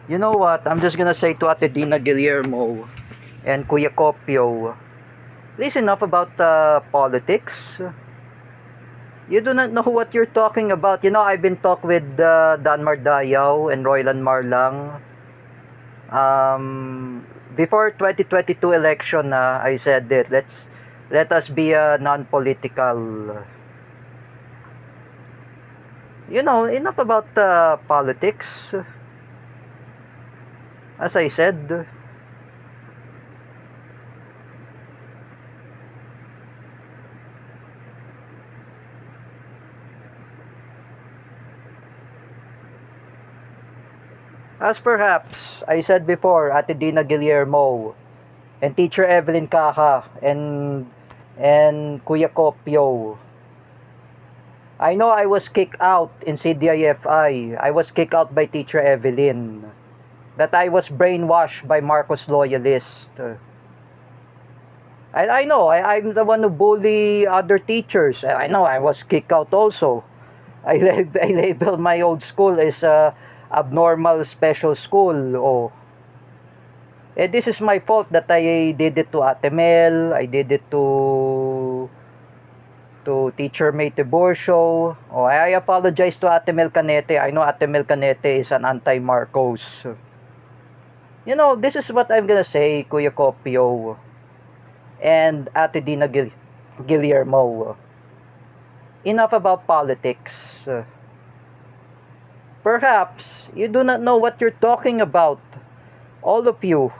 You know what? I'm just gonna say to Ate Dina Guillermo and Kuya Kopio, please enough about politics. You do not know what you're talking about. You know, I've been talking with Dan Mardayaw and Roylan Marlang. Before 2022 election, I said that let us be non-political. You know, enough about politics. As I said, as perhaps I said before, Ate Dina Guillermo and Teacher Evelyn Caja and Kuya Kopio. I know I was kicked out in CDIFI. I was kicked out by Teacher Evelyn. That I was brainwashed by Marcos loyalist. I know, I'm the one who bully other teachers. I know I was kicked out also. I label my old school as a abnormal special school. Oh, this is my fault that I did it to Ate Mel. I did it to Teacher May Tiburcio. Oh, I apologize to Ate Mel Canete. I know Ate Mel Canete is an anti-Marcos. You know, this is what I'm gonna say, Kuya Kopio and Ate Dina Guillermo. Enough about politics. Perhaps you do not know what you're talking about, all of you.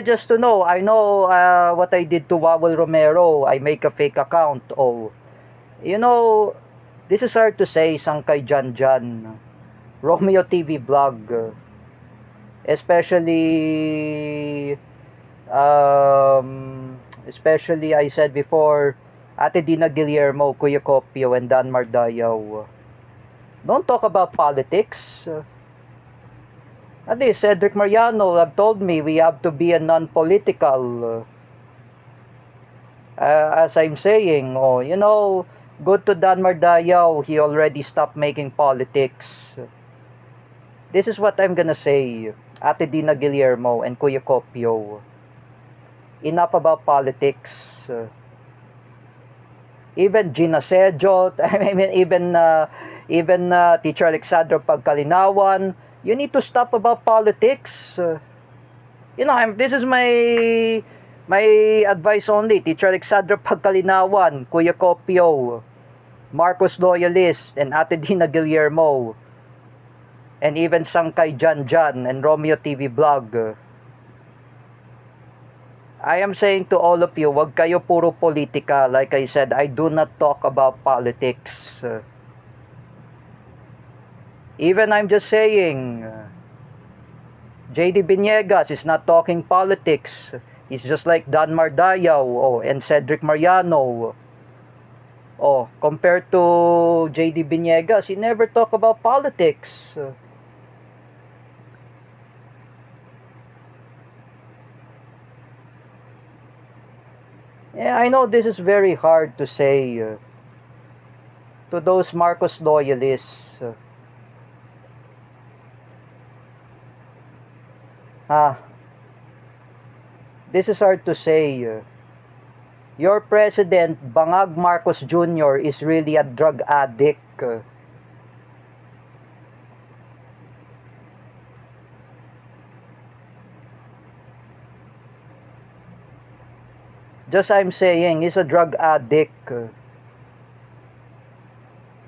Just to know, I know what I did to Wawel Romero. I make a fake account. Oh, you know, this is hard to say, Sangkay Jan Jan. Romeo TV vlog. Especially, especially I said before, Ate Dina Guillermo, Kuya Kopio, and Dan Mardayaw. Don't talk about politics. At least Cedric Mariano have told me we have to be a non-political. As I'm saying, oh, you know, good to Dan Mardayaw, he already stopped making politics. This is what I'm gonna say, Ate Dina Guillermo and Kuya Kopio. Enough about politics. Even Gina Sejot, I mean, even Teacher Alexandra Pagkalinawan, you need to stop about politics. You know, this is my advice only. Teacher Alexandra Pagkalinawan, Kuya Kopio, Marcos loyalist, and Ate Dina Guillermo, and even Sangkay Jan Jan and Romeo TV vlog. I am saying to all of you, wag kayo puro politika. Like I said, I do not talk about politics. Even I'm just saying, JD Biniegas is not talking politics. He's just like Dan Mardayaw and Cedric Mariano. Oh, compared to JD Biniegas, he never talk about politics. Yeah, I know this is very hard to say to those Marcos loyalists. This is hard to say. Your president, Bangag Marcos Jr., is really a drug addict. Just I'm saying, he's a drug addict.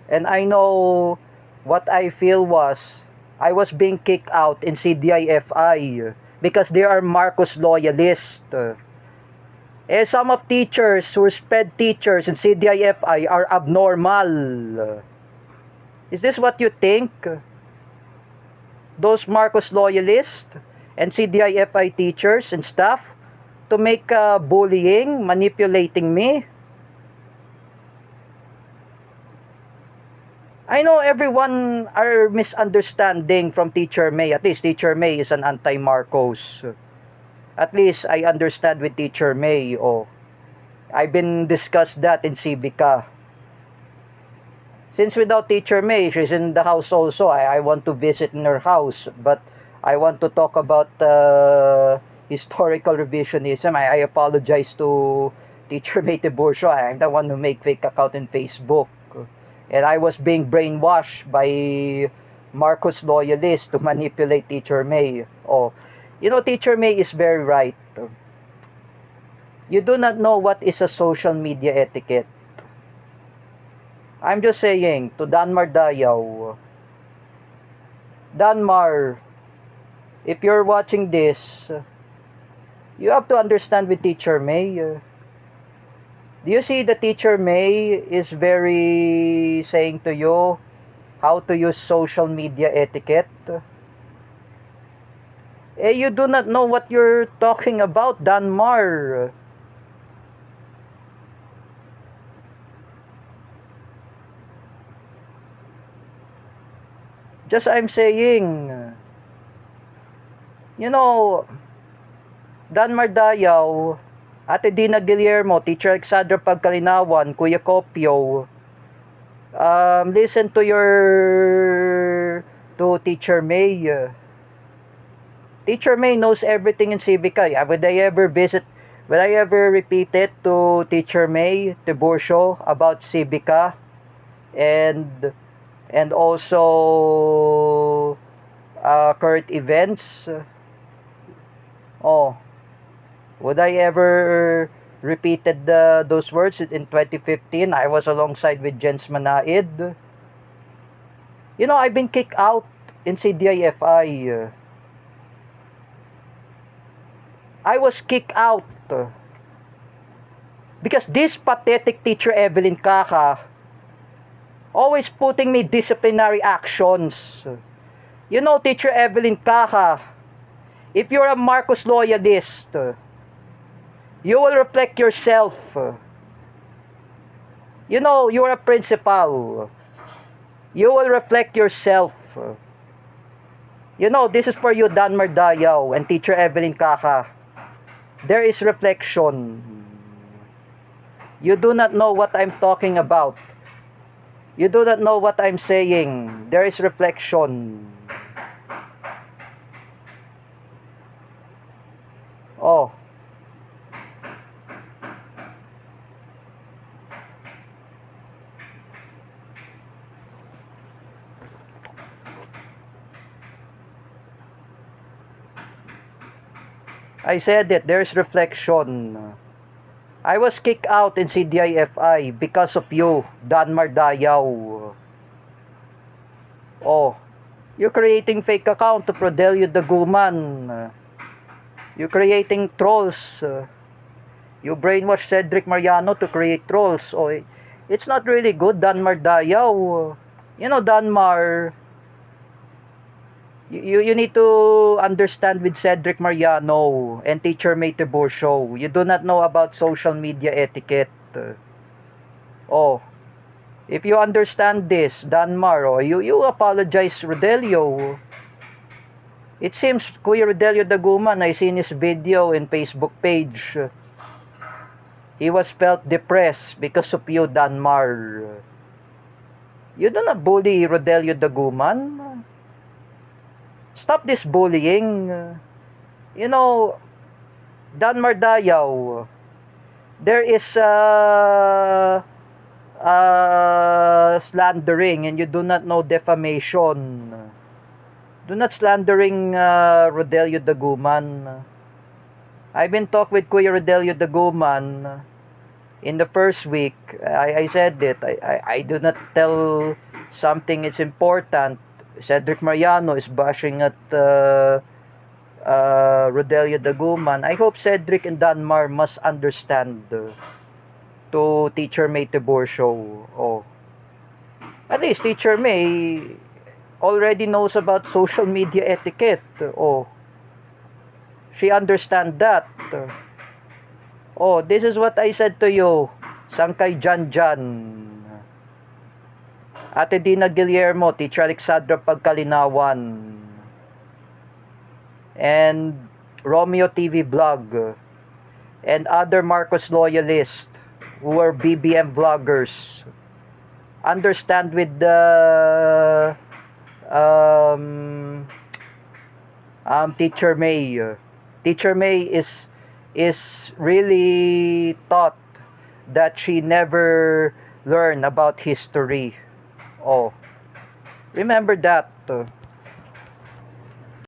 And I know what I feel was, I was being kicked out in CDIFI because they are Marcos loyalists. Some of teachers who are SPED teachers in CDIFI are abnormal. Is this what you think? Those Marcos loyalists and CDIFI teachers and staff to make bullying, manipulating me. I know everyone are misunderstanding from Teacher May. At least Teacher May is an anti-Marcos. At least I understand with Teacher May. Oh, I've been discussed that in Civica. Since without Teacher May, she's in the house also. I want to visit in her house, but I want to talk about historical revisionism. I apologize to Teacher May Tiburcio. I'm the one who make fake account in Facebook. And I was being brainwashed by Marcos loyalists to manipulate Teacher May. Oh, you know, Teacher May is very right. You do not know what is a social media etiquette. I'm just saying to Danmar Dayaw, Danmar, if you're watching this, you have to understand with Teacher May. Do you see the Teacher May is very saying to you how to use social media etiquette? You do not know what you're talking about, Danmar. Just I'm saying, you know, Danmar Dayaw, Ate Dina Guillermo, Teacher Alexandra Pagkalinawan, Kuya Kopio, listen to Teacher May. Teacher May knows everything in Civica. Would I ever repeat it to Teacher May Tiburcio about Civica and also current events? Oh, would I ever repeated those words in 2015? I was alongside with Jens Manaid. You know, I've been kicked out in CDIFI. I was kicked out because this pathetic teacher Evelyn Kaka always putting me disciplinary actions. You know, Teacher Evelyn Kaka, if you're a Marcos loyalist, you will reflect yourself. You know, you're a principal. You will reflect yourself. You know, this is for you, Danmar Dayaw and Teacher Evelyn Kaka. There is reflection. You do not know what I'm talking about. You do not know what I'm saying. There is reflection. Oh. I said it, there's reflection. I was kicked out in CDIFI because of you, Danmar Dayaw. Oh, you're creating fake account to Rodelio Daguman. You're creating trolls. You brainwash Cedric Mariano to create trolls. Oh, it's not really good, Danmar Dayaw. You know, Danmar, you need to understand with Cedric Mariano and Teacher May Tiburcio. You do not know about social media etiquette. Oh, if you understand this, Danmar, oh, you apologize, Rodelio. It seems Kuya Rodelio Daguman, I seen his video in Facebook page. He was felt depressed because of you, Danmar. You do not bully Rodelio Daguman. Stop this bullying. You know, Danmar Dayaw, there is slandering and you do not know defamation. Do not slandering Rodelio Daguman. I've been talking with Kuya Rodelio Daguman in the first week. I said it. I do not tell something it's important. Cedric Mariano is bashing at Rodelio Daguman. I hope Cedric and Danmar must understand to Teacher May Tiburcio. Oh. At least Teacher May already knows about social media etiquette. Oh. She understands that. Oh, this is what I said to you. Sangkay Janjan. Ate Dina Guillermo, Teacher Alexandra Pagkalinawan. And Romeo TV Vlog. And other Marcos loyalists who were BBM vloggers. Understand with the Teacher May. Teacher May is really taught that she never learned about history. Oh, remember that.